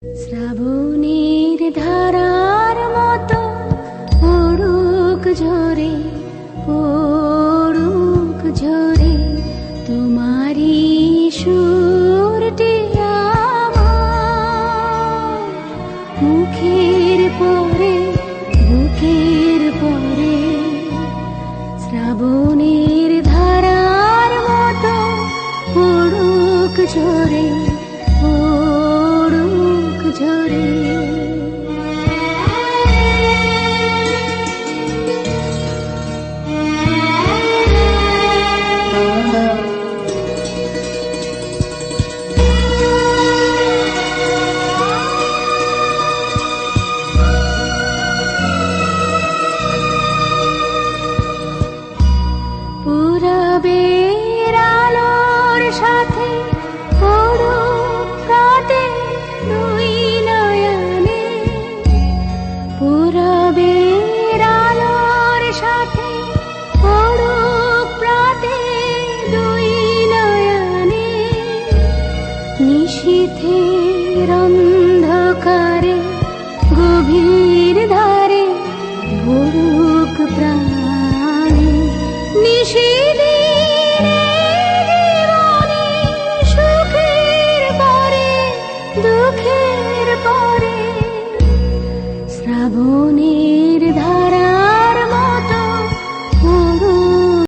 শ্রাবণের ধারার মতো পড়ুক ঝরে, পড়ুক ঝরে তোমারি সুরটি আমার মুখের পরে, বুকের পরে। শ্রাবণের ধারার মতো পড়ুক ঝরে, পড়ুক ঝরে। পূরবের আলোর সাথে পড়ুক রাতে দুই নয়নে, পূরবের আলোর সাথে পড়ুক রাতে দুই নয়নে। নিশীথের অন্ধকারে গভীর ধারে ভরুক প্রাণে। নিশিদিনের জীবনে সুখের পরে, দুঃখের পরে। শ্রাবণে